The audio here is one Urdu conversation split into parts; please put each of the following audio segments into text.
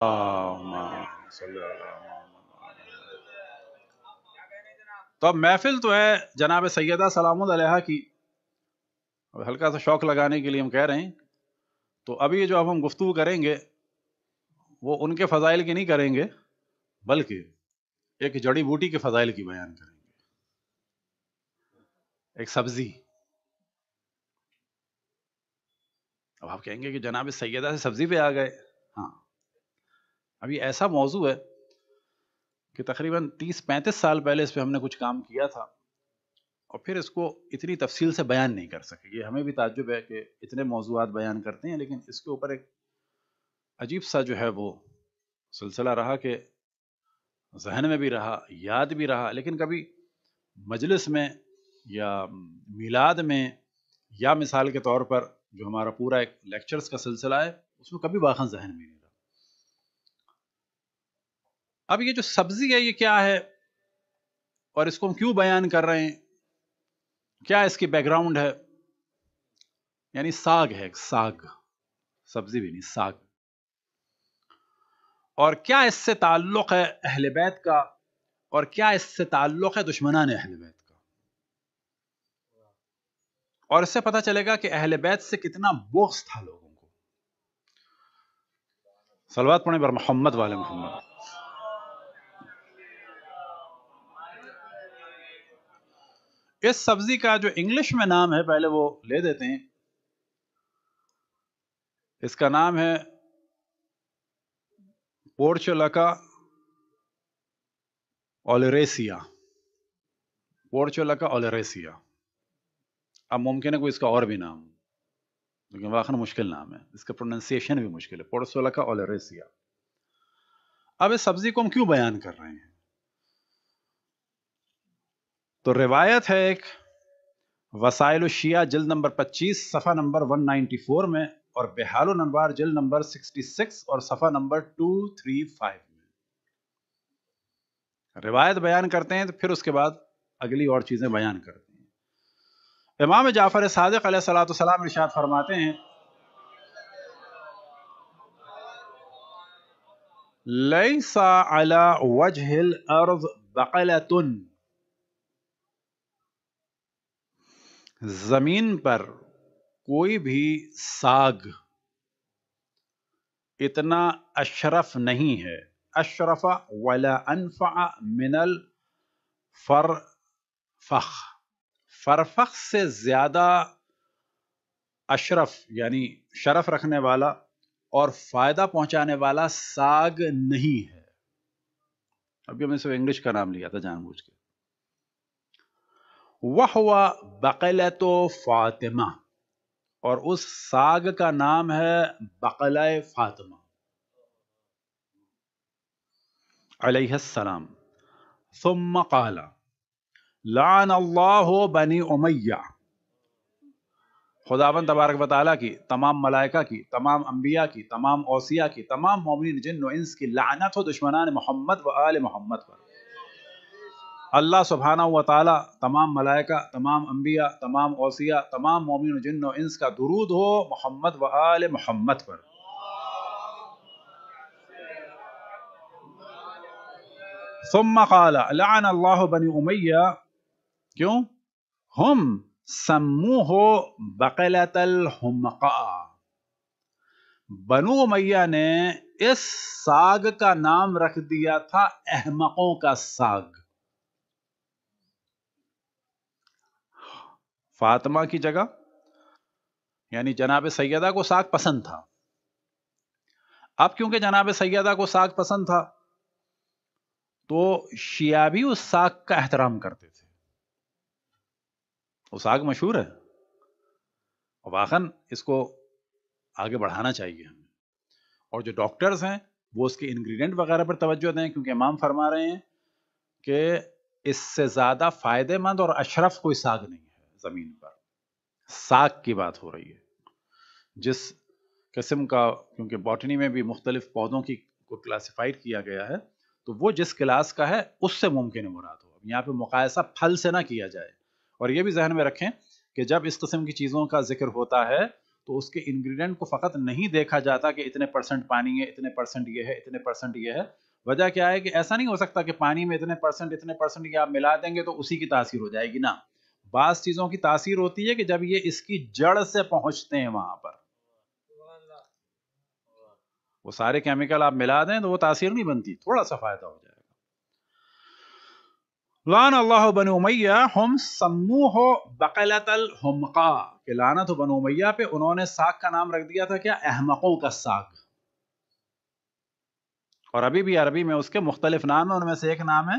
تو اب محفل تو ہے جناب سیدہ سلام علیہا کی، ہلکا سا شوق لگانے کے لیے ہم کہہ رہے ہیں. تو ابھی جو اب ہم گفتگو کریں گے وہ ان کے فضائل کی نہیں کریں گے، بلکہ ایک جڑی بوٹی کے فضائل کی بیان کریں گے. ایک سبزی. اب آپ کہیں گے کہ جناب سیدہ سے سبزی پہ آ گئے. ہاں، ابھی ایسا موضوع ہے کہ تقریباً 30-35 سال پہلے اس پہ ہم نے کچھ کام کیا تھا، اور پھر اس کو اتنی تفصیل سے بیان نہیں کر سکے. یہ ہمیں بھی تعجب ہے کہ اتنے موضوعات بیان کرتے ہیں، لیکن اس کے اوپر ایک عجیب سا جو ہے وہ سلسلہ رہا کہ ذہن میں بھی رہا، یاد بھی رہا، لیکن کبھی مجلس میں یا میلاد میں یا مثال کے طور پر جو ہمارا پورا ایک لیکچرز کا سلسلہ ہے اس میں کبھی واقعا ذہن میں نہیں رہا. اب یہ جو سبزی ہے یہ کیا ہے اور اس کو ہم کیوں بیان کر رہے ہیں، کیا اس کی بیک گراؤنڈ ہے؟ یعنی ساگ ہے، ساگ، سبزی بھی نہیں، ساگ. اور کیا اس سے تعلق ہے اہل بیت کا، اور کیا اس سے تعلق ہے دشمنان اہل بیت کا. اور اس سے پتہ چلے گا کہ اہل بیت سے کتنا بغض تھا لوگوں کو. صلوات پڑھیں بر محمد والے محمد. اس سبزی کا جو انگلش میں نام ہے پہلے وہ لے دیتے ہیں. اس کا نام ہے پورچولاکا اولیریسیا. پورچولاکا اولیریسیا. اب ممکن ہے کوئی اس کا اور بھی نام، لیکن واقعا مشکل نام ہے، اس کا پروننسیشن بھی مشکل ہے، پورچولاکا اولیریسیا. اب اس سبزی کو ہم کیوں بیان کر رہے ہیں؟ تو روایت ہے ایک وسائل الشیعہ جلد نمبر 25 صفحہ نمبر 194 میں، اور بحال الانوار جلد نمبر 66 اور صفحہ نمبر 235 میں روایت بیان کرتے ہیں. تو پھر اس کے بعد اگلی اور چیزیں بیان کرتے ہیں. امام جعفر صادق علیہ الصلوۃ والسلام ارشاد فرماتے ہیں لیس علی وجہ الارض بقلۃ، زمین پر کوئی بھی ساگ اتنا اشرف نہیں ہے، اشرف ولا انفع من الفرفخ، فرفخ سے زیادہ اشرف یعنی شرف رکھنے والا اور فائدہ پہنچانے والا ساگ نہیں ہے. ابھی ہم نے صرف انگلش کا نام لیا تھا جان بوجھ کے. وَهُوَ بَقَلَةُ فاطمہ، اور اس ساگ کا نام ہے بقلہ فاطمہ علیہ السلام. ثم قال لعن اللہ بنی امیہ، خداوند تبارک و تعالیٰ کی، تمام ملائکہ کی، تمام انبیاء کی، تمام اوصیاء کی، تمام مومنین جن و انس کی لعنت ہو دشمنان محمد و آل محمد پر. اللہ سبحانہ و تعالیٰ، تمام ملائکہ، تمام انبیاء، تمام اوصیاء، تمام مومنین جن و انس کا درود ہو محمد و آل محمد پر. ثم قال لعن اللہ بنی امیہ، کیوں؟ ہم سموہ بقلۃ الحمقاء، بنو امیہ نے اس ساگ کا نام رکھ دیا تھا احمقوں کا ساگ. فاطمہ کی جگہ، یعنی جناب سیدہ کو ساگ پسند تھا. اب کیونکہ جناب سیدہ کو ساگ پسند تھا تو شیعہ بھی اس ساگ کا احترام کرتے تھے. وہ ساگ مشہور ہے، واقعاً اس کو آگے بڑھانا چاہیے ہمیں. اور جو ڈاکٹرز ہیں وہ اس کے انگریڈینٹ وغیرہ پر توجہ دیں، کیونکہ امام فرما رہے ہیں کہ اس سے زیادہ فائدہ مند اور اشرف کوئی ساگ نہیں ہے زمین پر. ساگ کی بات ہو رہی ہے جس قسم کا، کیونکہ باٹنی میں بھی مختلف پودوں کی کو کلاسیفائڈ کیا گیا ہے، تو وہ جس کلاس کا ہے اس سے ممکن ہے مراد ہو. یہاں پہ مقایسہ پھل سے نہ کیا جائے. اور یہ بھی ذہن میں رکھیں کہ جب اس قسم کی چیزوں کا ذکر ہوتا ہے تو اس کے انگریڈینٹ کو فقط نہیں دیکھا جاتا کہ اتنے پرسنٹ پانی ہے، اتنے پرسنٹ یہ ہے، اتنے پرسنٹ یہ ہے. وجہ کیا ہے کہ ایسا نہیں ہو سکتا کہ پانی میں اتنے پرسنٹ یہ آپ ملا دیں گے تو اسی کی تاثیر ہو جائے گی. نا، بعض چیزوں کی تاثیر ہوتی ہے کہ جب یہ اس کی جڑ سے پہنچتے ہیں وہاں پر. وہ سارے کیمیکل آپ ملا دیں تو وہ تاثیر نہیں بنتی، تھوڑا سا فائدہ ہو جائے گا. لعن اللہ بنو امیہ ہم سموہ بقلۃ الحمقاء، کہ لعنت ہو بنو امیہ پہ، انہوں نے ساگ کا نام رکھ دیا تھا کیا؟ احمقوں کا ساگ. اور ابھی بھی عربی میں اس کے مختلف نام ہیں، ان میں سے ایک نام ہے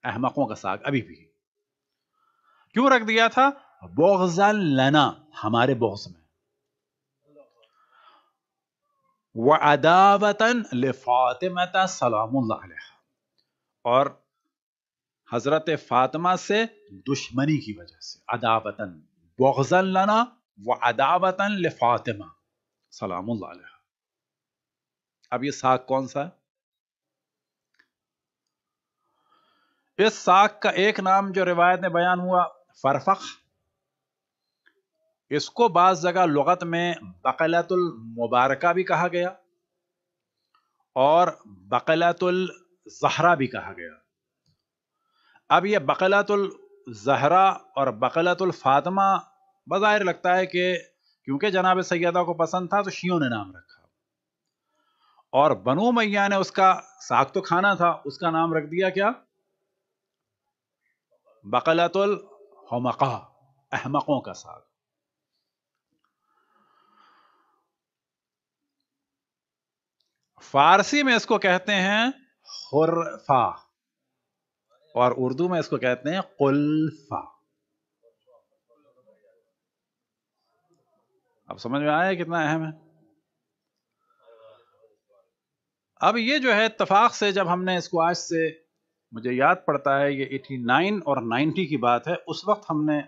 احمقوں کا ساگ. ابھی بھی کیوں رکھ دیا تھا؟ بغضا لنا، ہمارے بغض میں، وعداوة لفاطمة سلام اللہ علیہ، اور حضرت فاطمہ سے دشمنی کی وجہ سے. عداوتن، بغضا لنا وعداوتن لفاطمہ سلام اللہ علیہ. اب یہ ساگ کون سا ہے؟ اس ساگ کا ایک نام جو روایت میں بیان ہوا فرفق، اس کو بعض جگہ لغت میں بقلۃ المبارکہ بھی کہا گیا اور بقلۃ الزہرا بھی کہا گیا. اب یہ بقلۃ الزہرا اور بقلۃ الفاطمہ بظاہر لگتا ہے کہ کیونکہ جناب سیدہ کو پسند تھا تو شیعوں نے نام رکھا، اور بنو امیہ نے اس کا ساگ تو کھانا تھا، اس کا نام رکھ دیا کیا؟ بقلۃ الحمقاء، احمقوں کا ساگ. فارسی میں اس کو کہتے ہیں خرفہ، اور اردو میں اس کو کہتے ہیں قلفہ. اب سمجھ میں آیا کتنا اہم ہے؟ اب یہ جو ہے اتفاق سے جب ہم نے اس کو آج سے، مجھے یاد پڑتا ہے یہ 89 اور 90 کی بات ہے، اس وقت ہم نے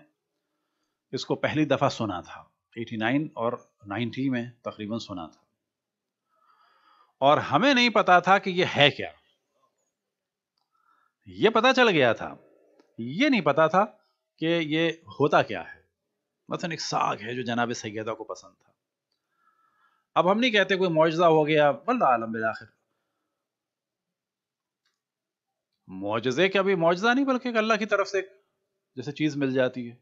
اس کو پہلی دفعہ سنا تھا. 89 اور 90 میں تقریباً سنا تھا، اور ہمیں نہیں پتا تھا کہ یہ ہے کیا. یہ پتا چل گیا تھا، یہ نہیں پتا تھا کہ یہ ہوتا کیا ہے. مثلا ایک ساگ ہے جو جناب سیدہ کو پسند تھا. اب ہم نہیں کہتے کوئی معجزہ ہو گیا، واللہ عالم بالآخر. معجزے کا بھی معجزہ نہیں بلکہ ایک اللہ کی طرف سے جیسے چیز مل جاتی ہے،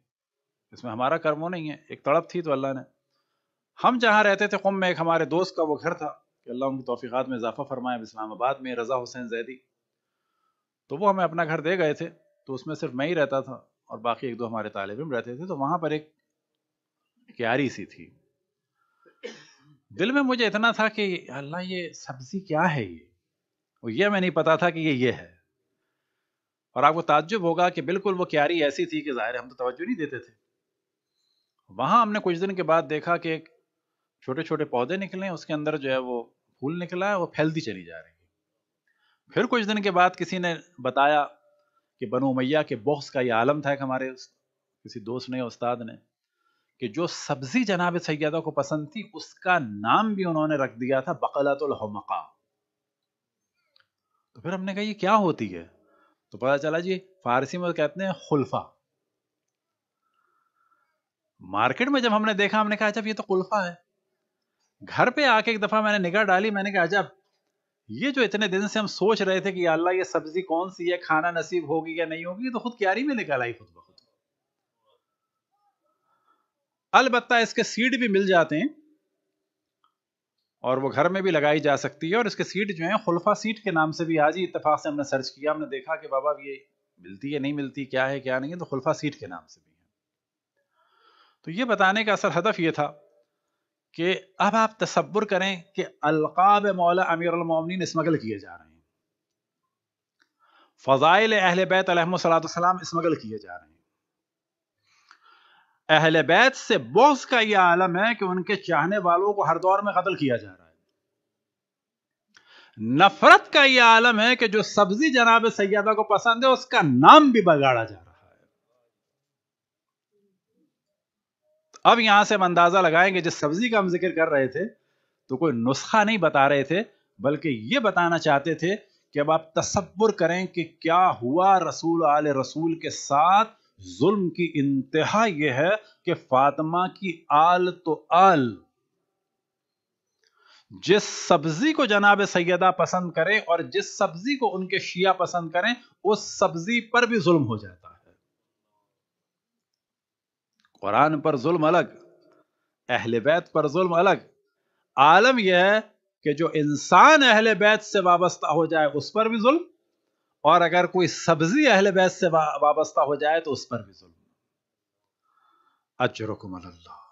اس میں ہمارا کرم نہیں ہے. ایک تڑپ تھی تو اللہ نے، ہم جہاں رہتے تھے قم میں، ایک ہمارے دوست کا وہ گھر تھا کہ اللہ ان کی توفیقات میں اضافہ فرمائے، اسلام آباد میں، رضا حسین زیدی. تو وہ ہمیں اپنا گھر دے گئے تھے، تو اس میں صرف میں ہی رہتا تھا اور باقی ایک دو ہمارے طالب علم رہتے تھے. تو وہاں پر ایک کیاری سی تھی. دل میں مجھے اتنا تھا کہ اللہ یہ سبزی کیا ہے، یہ میں نہیں پتا تھا کہ یہ ہے. اور آپ کو تعجب ہوگا کہ بالکل وہ کیاری ایسی تھی کہ ظاہر ہم تو توجہ نہیں دیتے تھے. وہاں ہم نے کچھ دن کے بعد دیکھا کہ ایک چھوٹے چھوٹے پودے نکلے، اس کے اندر جو ہے وہ پھول نکلا ہے، وہ پھیلتی چلی جا رہی ہے. پھر کچھ دن کے بعد کسی نے بتایا کہ بنو امیہ کے بغض کا یہ عالم تھا، کہ ہمارے کسی دوست نے، استاد نے، کہ جو سبزی جناب سیدہ کو پسند تھی اس کا نام بھی انہوں نے رکھ دیا تھا بقلۃ الحمقاء. تو پھر ہم نے کہا یہ کیا ہوتی ہے؟ تو پتا چلا جی فارسی میں کہتے ہیں خلفہ. مارکیٹ میں جب ہم نے دیکھا ہم نے کہا جب یہ تو خلفہ ہے. گھر پہ آ کے ایک دفعہ میں نے نگاہ ڈالی، میں نے کہا عجب، یہ جو اتنے دن سے ہم سوچ رہے تھے کہ یا اللہ یہ سبزی کون سی ہے، کھانا نصیب ہوگی یا نہیں ہوگی، تو خود کیاری میں نکل آئی خود بخود. البتہ اس کے سیڈ بھی مل جاتے ہیں اور وہ گھر میں بھی لگائی جا سکتی ہے، اور اس کے سیڈ جو ہیں خلفہ سیڈ کے نام سے بھی آج ہی اتفاق سے ہم نے سرچ کیا، ہم نے دیکھا کہ بابا یہ ملتی ہے نہیں ملتی، کیا ہے کیا نہیں ہے، تو خلفہ سیڈ کے نام سے بھی ہے. تو یہ بتانے کا اصل ہدف یہ تھا کہ اب آپ تصور کریں کہ القاب مولا امیر المومنین اسمگل کیے جا رہے ہیں، فضائل اہل بیت علیہم السلام اسمگل کیے جا رہے ہیں. اہل بیت سے بغض کا یہ عالم ہے کہ ان کے چاہنے والوں کو ہر دور میں قتل کیا جا رہا ہے. نفرت کا یہ عالم ہے کہ جو سبزی جناب سیدہ کو پسند ہے اس کا نام بھی بگاڑا جا رہا ہے. اب یہاں سے ہم اندازہ لگائیں گے جس سبزی کا ہم ذکر کر رہے تھے تو کوئی نسخہ نہیں بتا رہے تھے، بلکہ یہ بتانا چاہتے تھے کہ اب آپ تصور کریں کہ کیا ہوا رسول آل رسول کے ساتھ ظلم کی انتہا یہ ہے کہ فاطمہ کی آل تو آل جس سبزی کو جناب سیدہ پسند کریں اور جس سبزی کو ان کے شیعہ پسند کریں اس سبزی پر بھی ظلم ہو جاتا ہے. قرآن پر ظلم الگ، اہل بیت پر ظلم الگ. عالم یہ ہے کہ جو انسان اہل بیت سے وابستہ ہو جائے اس پر بھی ظلم، اور اگر کوئی سبزی اہل بیت سے وابستہ ہو جائے تو اس پر بھی ظلم. اجرکم اللہ.